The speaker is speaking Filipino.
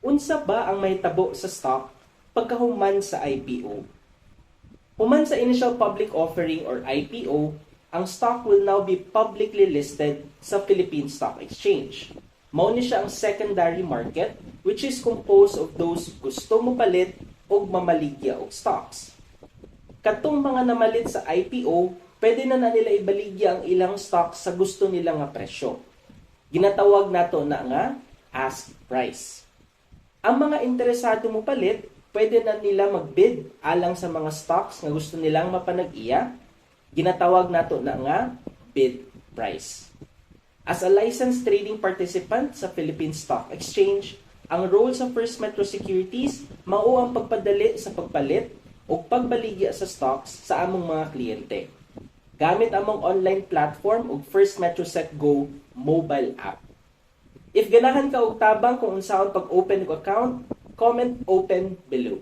Unsa ba ang mahitabo sa stock pagkahuman sa IPO? Human sa initial public offering or IPO, ang stock will now be publicly listed sa Philippine Stock Exchange. Mao ni siya ang secondary market, which is composed of those gusto mo palit o mamaligya og stocks. Katong mga namalit sa IPO, pwede na nila ibaligya ang ilang stocks sa gusto nila nga presyo. Ginatawag nato na nga ask price. Ang mga interesado mo palit, pwede na nila magbid alang sa mga stocks nga gusto nilang mapanag-iya. Ginatawag nato na nga bid price. As a licensed trading participant sa Philippine Stock Exchange, ang role sa First Metro Securities mao ang pagpadali sa pagpalit o pagbaligya sa stocks sa among mga kliyente. Gamit among online platform ug First Metro Set Go mobile app. If ganahan ka og tabang kung unsaon pag-open og account, comment open below.